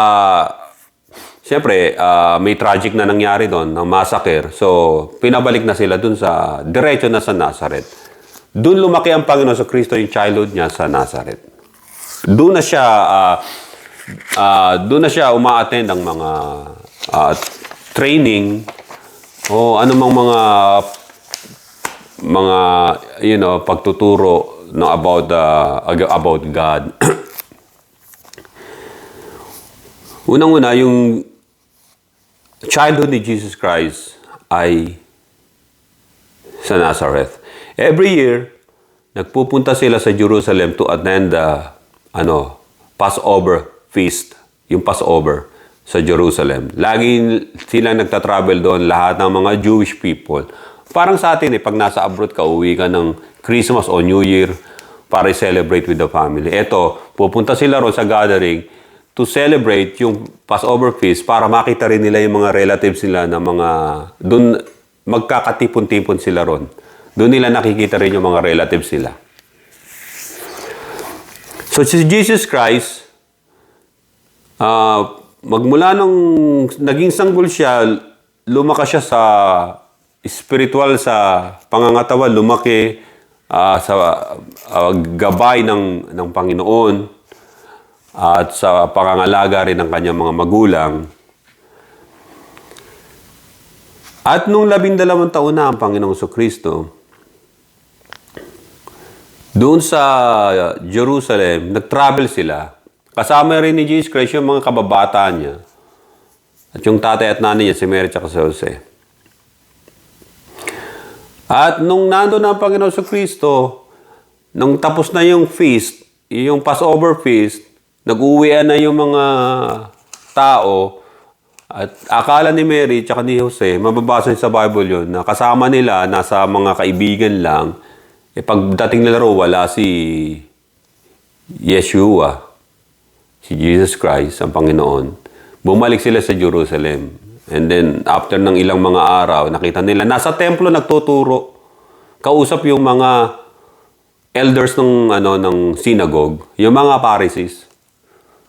siyempre, may tragic na nangyari doon, ng massacre. So, pinabalik na sila dun diretso na sa Nazareth. Doon lumaki ang Panginoon sa Kristo, yung childhood niya sa Nazareth. Doon na siya uma-attend ng mga training o anumang mga pagtuturo about God. Unang-una, yung childhood ni Jesus Christ ay sa Nazareth. Every year, nagpupunta sila sa Jerusalem to attend the Passover feast, yung Passover sa Jerusalem. Lagi sila nagta-travel doon, lahat ng mga Jewish people. Parang sa atin, pag nasa abroad ka, uwi ka ng Christmas o New Year para celebrate with the family. Eto, pupunta sila ron sa gathering to celebrate yung Passover feast para makita rin nila yung mga relatives nila na doon magkakatipon-tipon sila ron. Doon nila nakikita rin yung mga relatives nila. So, si Jesus Christ, magmula nung naging sanggol siya, lumakas siya sa spiritual, sa pangangatawan, lumaki sa gabay ng Panginoon at sa pangangalaga rin ng kanyang mga magulang. At nung 12 taon na ang Panginoong Kristo, doon sa Jerusalem, nag-travel sila. Kasama rin ni Jesus Christ yung mga kababataan niya. At yung tatay at nanay niya, si Mary at si Jose. At nung nandun na ang Panginoon Kristo, nung tapos na yung feast, yung Passover feast, nag-uwian na yung mga tao, at akala ni Mary at ni Jose, mababasa sa Bible yun, na kasama nila, nasa mga kaibigan lang, pagdating nila ro, wala si Yeshua, si Jesus Christ, ang Panginoon. Bumalik sila sa Jerusalem. And then, after ng ilang mga araw, nakita nila, nasa templo nagtuturo. Kausap yung mga elders ng synagogue, yung mga Pharisees.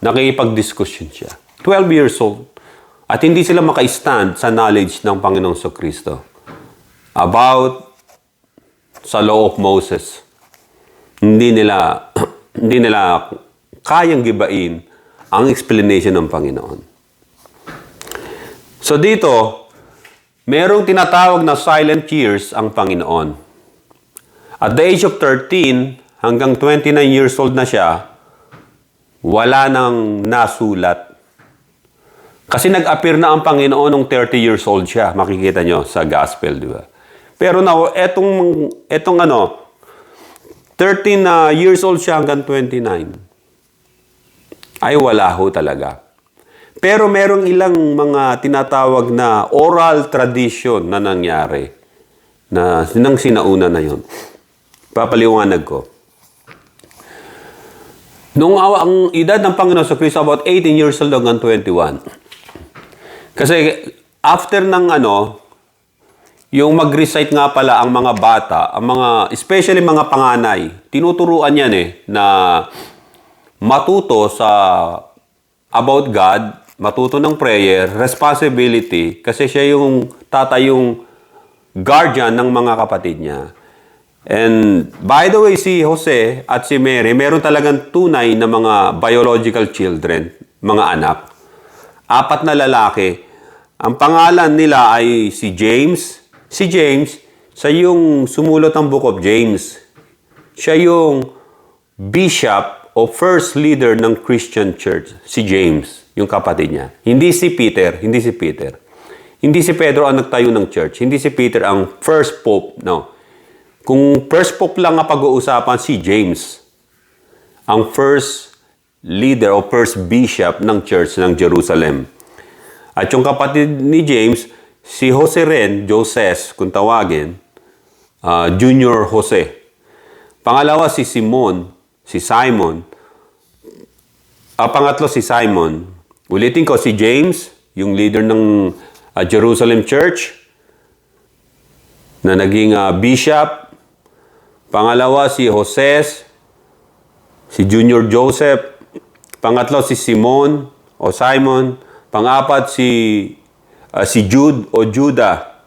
Nakikipag-discussion siya. 12 years old. At hindi sila maka-stand sa knowledge ng Panginoong Kristo about sa law of Moses. Hindi nila kayang gibain ang explanation ng Panginoon. So dito, merong tinatawag na silent years ang Panginoon. At the age of 13 hanggang 29 years old na siya, wala nang nasulat. Kasi nag-appear na ang Panginoon nung 30 years old siya. Makikita nyo sa gospel, di ba? Pero now, etong 13 years old siya hanggang 29. Ay wala ho talaga. Pero merong ilang mga tinatawag na oral tradition na nangyari. Na sinauna na yon. Papaliwanag ko. Ang edad ng Panginoon sa Kristo, about 18 years old hanggang 21. Kasi after ng yung mag-recite nga pala ang mga bata, especially mga panganay, tinuturuan yan na matuto about God, matuto ng prayer, responsibility, kasi siya yung yung guardian ng mga kapatid niya. And by the way, si Jose at si Mary, meron talagang tunay na mga biological children, mga anak. 4 na lalaki. Ang pangalan nila ay si James. Si James, siya yung sumulat ng Book of James. Siya yung bishop o first leader ng Christian church. Si James, yung kapatid niya. Hindi si Peter. Hindi si Pedro ang nagtayo ng church. Hindi si Peter ang first pope. No. Kung first pope lang ang pag-uusapan, si James. Ang first leader o first bishop ng church ng Jerusalem. At yung kapatid ni James, si Jose rin, Joses, kung tawagin, Junior Jose. Pangalawa, si Simon. Pangatlo, si Simon. Ulitin ko, si James, yung leader ng Jerusalem Church, na naging bishop. Pangalawa, si Joses, si Junior Joseph. Pangatlo, si Simon o Simon. Pang-apat, si Jude o Judah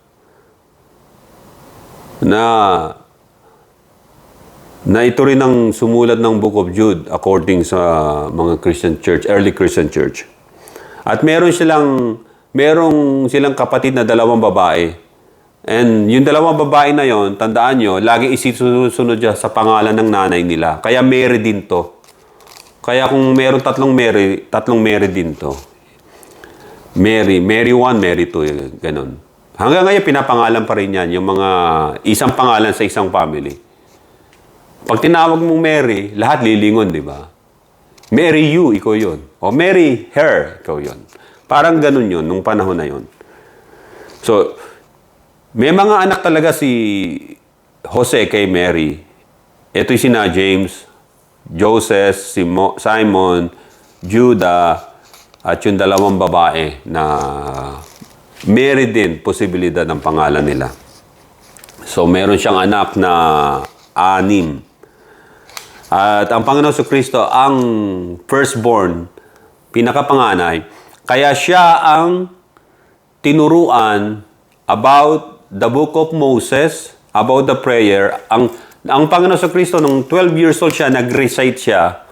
na ito rin ang sumulat ng Book of Jude according sa mga Christian church, early Christian church. At meron silang kapatid na 2 babae. And yung 2 babae na yon, tandaan nyo, lagi isusunod siya sa pangalan ng nanay nila. Kaya Mary din to. Kaya kung meron 3 Mary din to. Mary 1, Mary 2, ganun. Hanggang ngayon, pinapangalan pa rin yan, yung mga isang pangalan sa isang family. Pag tinawag mong Mary, lahat lilingon, di ba? Mary you, ikaw yun. O Mary her, ikaw yun. Parang ganun yun, nung panahon na yun. So, may mga anak talaga si Jose kay Mary. Ito'y sina James, Joseph, Simon, Judah, at yung 2 babae na Mary din, posibilidad ng pangalan nila. So, meron siyang anak na 6. At ang Panginoon sa Kristo, ang firstborn, pinakapanganay, kaya siya ang tinuruan about the book of Moses, about the prayer. Ang Panginoon sa Kristo, nung 12 years old siya, nag-recite siya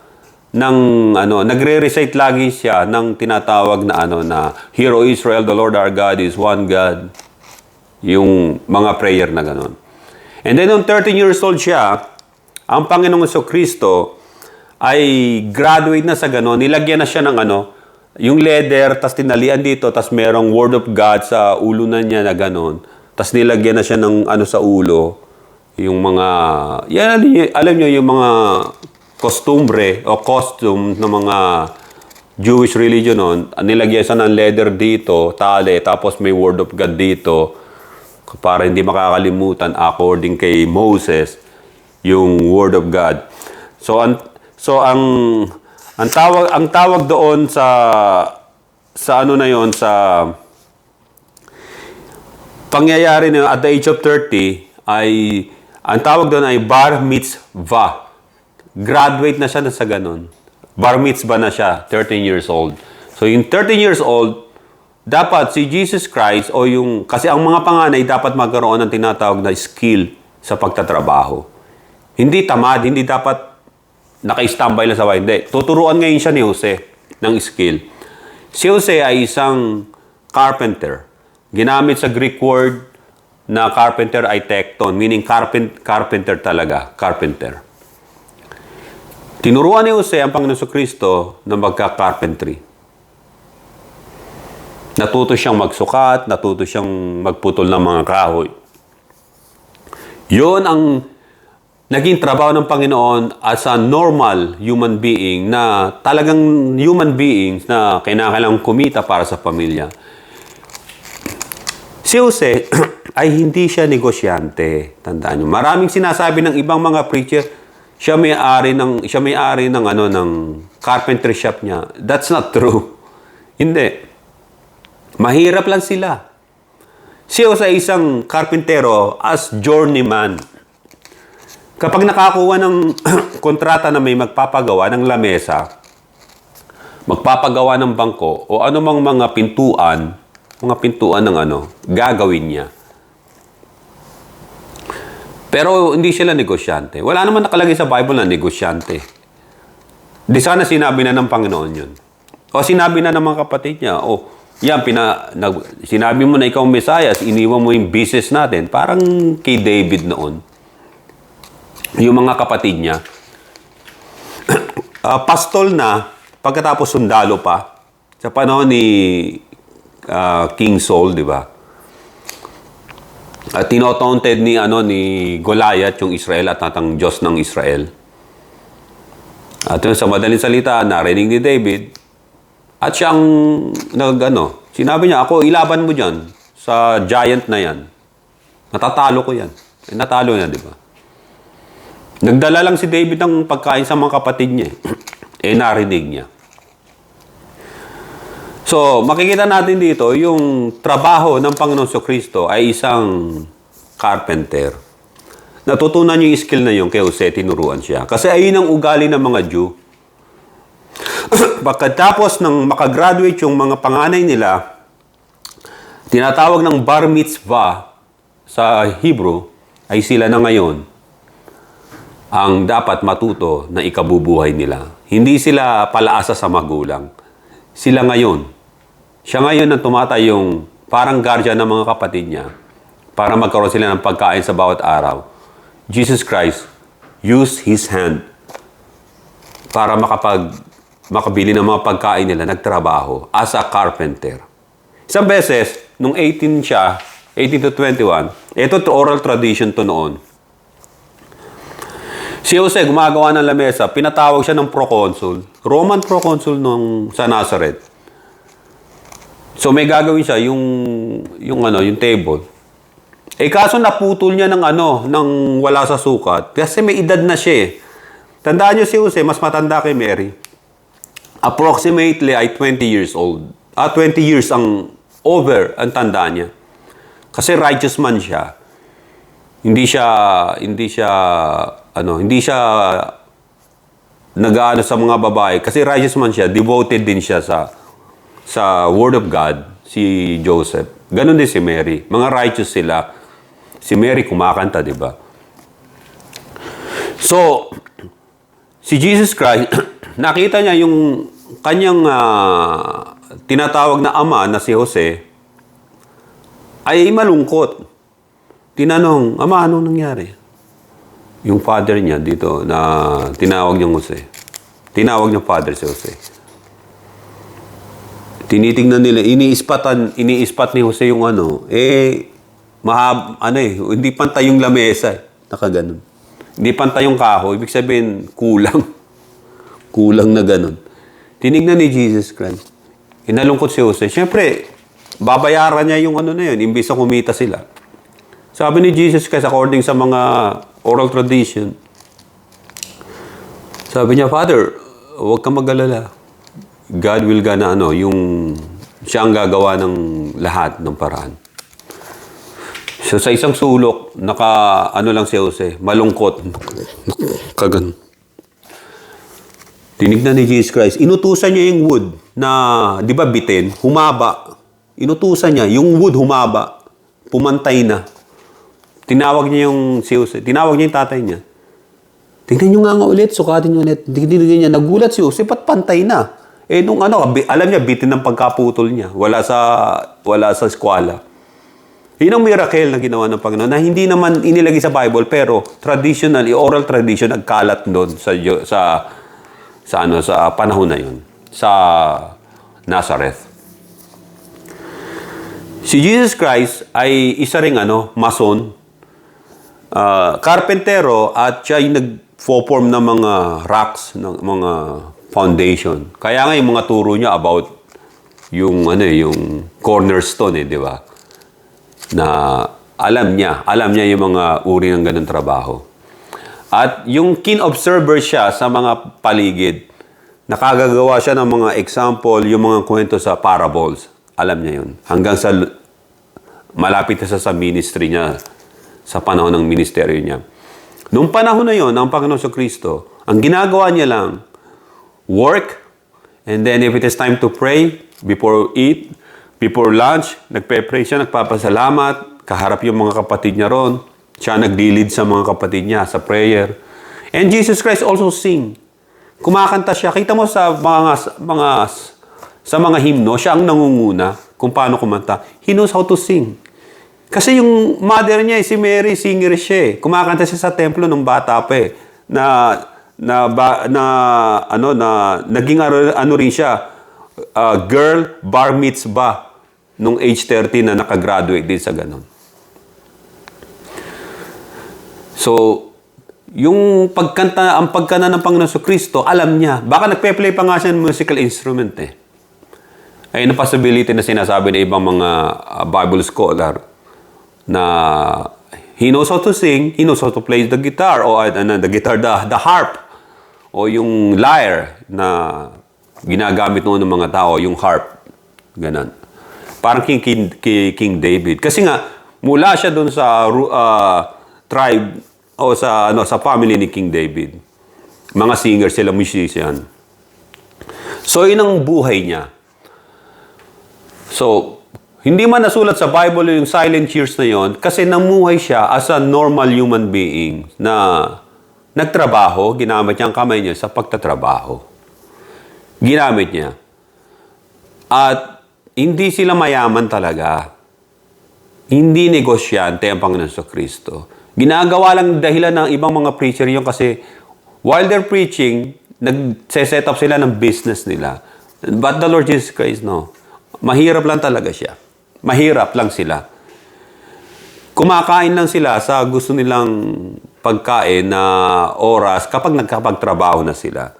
nagre-recite lagi siya ng tinatawag na Hear, O Israel, the Lord our God is one God. Yung mga prayer na ganon. And then, nung 13 years old siya, ang Panginoong Kristo ay graduate na sa ganon. Nilagyan na siya ng yung leather, tas tinalian dito, tas merong Word of God sa ulo na niya na ganon. Tas nilagyan na siya ng sa ulo. Yung mga, alam niyo yung mga costume ng mga Jewish religion noon, nilagyan siya ng leather dito, tali, tapos may Word of God dito para hindi makakalimutan according kay Moses yung Word of God. So ang tawag doon sa pangyayari na at the age of 30 ay ang tawag doon ay bar mitzvah. Graduate na siya sa ganon. Bar mitzvah na siya, 13 years old. So, yung 13 years old, dapat si Jesus Christ kasi ang mga panganay dapat magkaroon ng tinatawag na skill sa pagtatrabaho. Hindi tamad, hindi dapat naka-standby lang sa bahay. Hindi. Tuturuan ngayon siya ni Jose ng skill. Si Jose ay isang carpenter. Ginamit sa Greek word na carpenter ay tekton, meaning carpenter talaga, carpenter. Tinuruan ni Jose ang Panginoon Kristo na magka-carpentry. Natuto siyang magsukat, natuto siyang magputol ng mga kahoy. Yun ang naging trabaho ng Panginoon as a normal human being na talagang human beings na kailangang kumita para sa pamilya. Si Jose ay hindi siya negosyante. Tandaan nyo. Maraming sinasabi ng ibang mga preacher, siya may-ari ng ano ng carpentry shop niya. That's not true. Hindi. Mahirap lang sila. Si Jose ay isang karpintero as journeyman. Kapag nakakuha ng kontrata na may magpapagawa ng lamesa, magpapagawa ng bangko, o anumang mga pintuan ng ano, gagawin niya. Pero hindi sila negosyante. Wala naman nakalagay sa Bible na negosyante. Di sana sinabi na ng Panginoon yun. O sinabi na ng mga kapatid niya, yan, sinabi mo na ikaw ang Mesias, iniwan mo yung business natin. Parang kay David noon. Yung mga kapatid niya. Pastol na, pagkatapos sundalo pa, sa panahon ni King Saul, di ba? At tinotaunted ni Goliath yung Israel at natang Diyos ng Israel. At yun, sa madaling salita, narinig ni David. At siyang sinabi niya, ako ilaban mo dyan sa giant na yan. Natatalo ko yan. Natalo niya, di ba? Nagdala lang si David ng pagkain sa mga kapatid niya. Narinig niya. So, makikita natin dito, yung trabaho ng Panginoon Kristo ay isang carpenter. Natutunan yung skill na yun kay Jose, tinuruan siya. Kasi ayun ang ugali ng mga Jew. Pagkatapos ng makagraduate yung mga panganay nila, tinatawag ng bar mitzvah sa Hebrew, ay sila na ngayon ang dapat matuto na ikabubuhay nila. Hindi sila palaasa sa magulang. Sila ngayon. Siya ngayon ang tumatay yung parang guardian ng mga kapatid niya para magkaroon sila ng pagkain sa bawat araw. Jesus Christ used His hand para makabili ng mga pagkain nila, nagtrabaho as a carpenter. Isang beses, nung 18 to 21, ito oral tradition to noon. Si Jose gumagawa ng lamesa, pinatawag siya ng proconsul, Roman proconsul sa Nazareth. So may gagawin siya yung table. Kaso naputol niya ng wala sa sukat kasi may edad na siya eh. Tandaan niyo si Jose, mas matanda kay Mary. Approximately ay 20 years old. 20 years ang tanda niya. Kasi righteous man siya. Hindi siya nag-aano sa mga babae kasi righteous man siya, devoted din siya sa Word of God, si Joseph. Ganon din si Mary. Mga righteous sila. Si Mary kumakanta, di ba? So, si Jesus Christ, nakita niya yung kanyang tinatawag na ama na si Jose, ay malungkot. Tinanong, Ama, anong nangyari? Yung father niya dito na tinawag niyang Jose. Tinawag niyang father si Jose. Tinitingnan nila, iniispat ni Jose yung hindi pantay yung lamesa. Nakaganon. Hindi pantay yung kahoy, ibig sabihin, kulang. Kulang na ganon. Tinignan ni Jesus Christ. Inalungkot si Jose. Siyempre, babayaran niya yung na yun, imbis na kumita sila. Sabi ni Jesus Christ, according sa mga oral tradition, sabi niya, Father, huwag kang mag-alala. God will siya ang gagawa ng lahat ng paraan. So, sa isang sulok, lang si Jose, malungkot. Kagan. Tinignan ni Jesus Christ. Inutusan niya yung wood na, di ba, bitin, humaba. Inutusan niya, yung wood humaba. Pumantay na. Tinawag niya yung tatay niya. Tingnan niyo nga ulit, sukatin niyo ulit. Tingnan niya, nagulat si Jose, ba't pantay na? Alam niya, bitin ng pagkaputol niya. Wala sa eskwela. Yun ang miracle na ginawa ng Panginoon na hindi naman inilagay sa Bible, pero traditionally, oral tradition, nagkalat doon sa panahon na yun. Sa Nazareth. Si Jesus Christ ay isa ring mason, karpentero, at siya ay nag-form ng mga rocks, ng mga foundation. Kaya nga yung mga turo niya about yung cornerstone, di ba? Na alam niya yung mga uri ng ganung trabaho. At yung keen observer siya sa mga paligid. Nakagagawa siya ng mga example, yung mga kwento sa parables. Alam niya yun. Hanggang sa malapit na sa ministry niya, sa panahon ng ministeryo niya. Noong panahon na yon, ang Panginoon sa Kristo, ang ginagawa niya lang, work, and then if it is time to pray, before eat, before lunch, nagpe-pray siya, nagpapasalamat, kaharap yung mga kapatid niya ron, siya nagdilid sa mga kapatid niya sa prayer. And Jesus Christ also sing. Kumakanta siya. Kita mo sa mga himno, siya ang nangunguna kung paano kumanta. He knows how to sing. Kasi yung mother niya, si Mary, singer siya. Kumakanta siya sa templo nung bata pa eh. Naging rin siya, girl bar mitzvah nung age 30 na nakagraduate din sa ganun. So, yung ang pagkanta ng Panginoon sa Kristo, alam niya. Baka nagpe-play pa nga siya ng musical instrument eh. Ayun ang possibility na sinasabi ng ibang mga Bible scholar na he knows how to sing, he knows how to play the guitar, o the harp, o yung lyre na ginagamit noon ng mga tao, yung harp. Ganon. Parang King David. Kasi nga, mula siya doon sa tribe o sa family ni King David. Mga singer sila, musician. So, yun ang buhay niya. So, hindi man nasulat sa Bible yung silent years na yon kasi namuhay siya as a normal human being na nagtrabaho, ginamit niya ang kamay niya sa pagtatrabaho. Ginamit niya. At hindi sila mayaman talaga. Hindi negosyante ang Panginoon sa Kristo. Ginagawa lang dahilan ng ibang mga preacher yun kasi while they're preaching, nag-set up sila ng business nila. But the Lord Jesus Christ, no. Mahirap lang talaga siya. Mahirap lang sila. Kumakain lang sila sa gusto nilang pagkain na oras kapag nagkapagtrabaho na sila.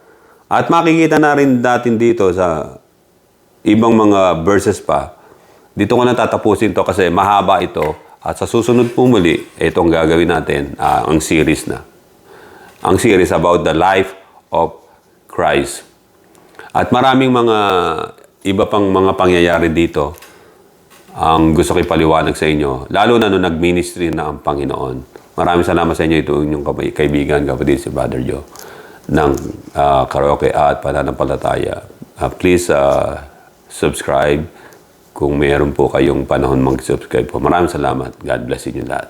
At makikita na rin natin dito sa ibang mga verses pa. Dito ko na tatapusin to kasi mahaba ito. At sa susunod po muli, itong gagawin natin, ang series na. Ang series about the life of Christ. At maraming mga iba pang mga pangyayari dito ang gusto ko ipaliwanag sa inyo. Lalo na nung nag-ministry na ang Panginoon. Maraming salamat sa inyo. Ito inyong kaibigan, kapatid si Brother Joe ng Karaoke at Pananampalataya. Please subscribe kung mayroon po kayong panahon mag-subscribe po. Maraming salamat. God bless inyo lahat.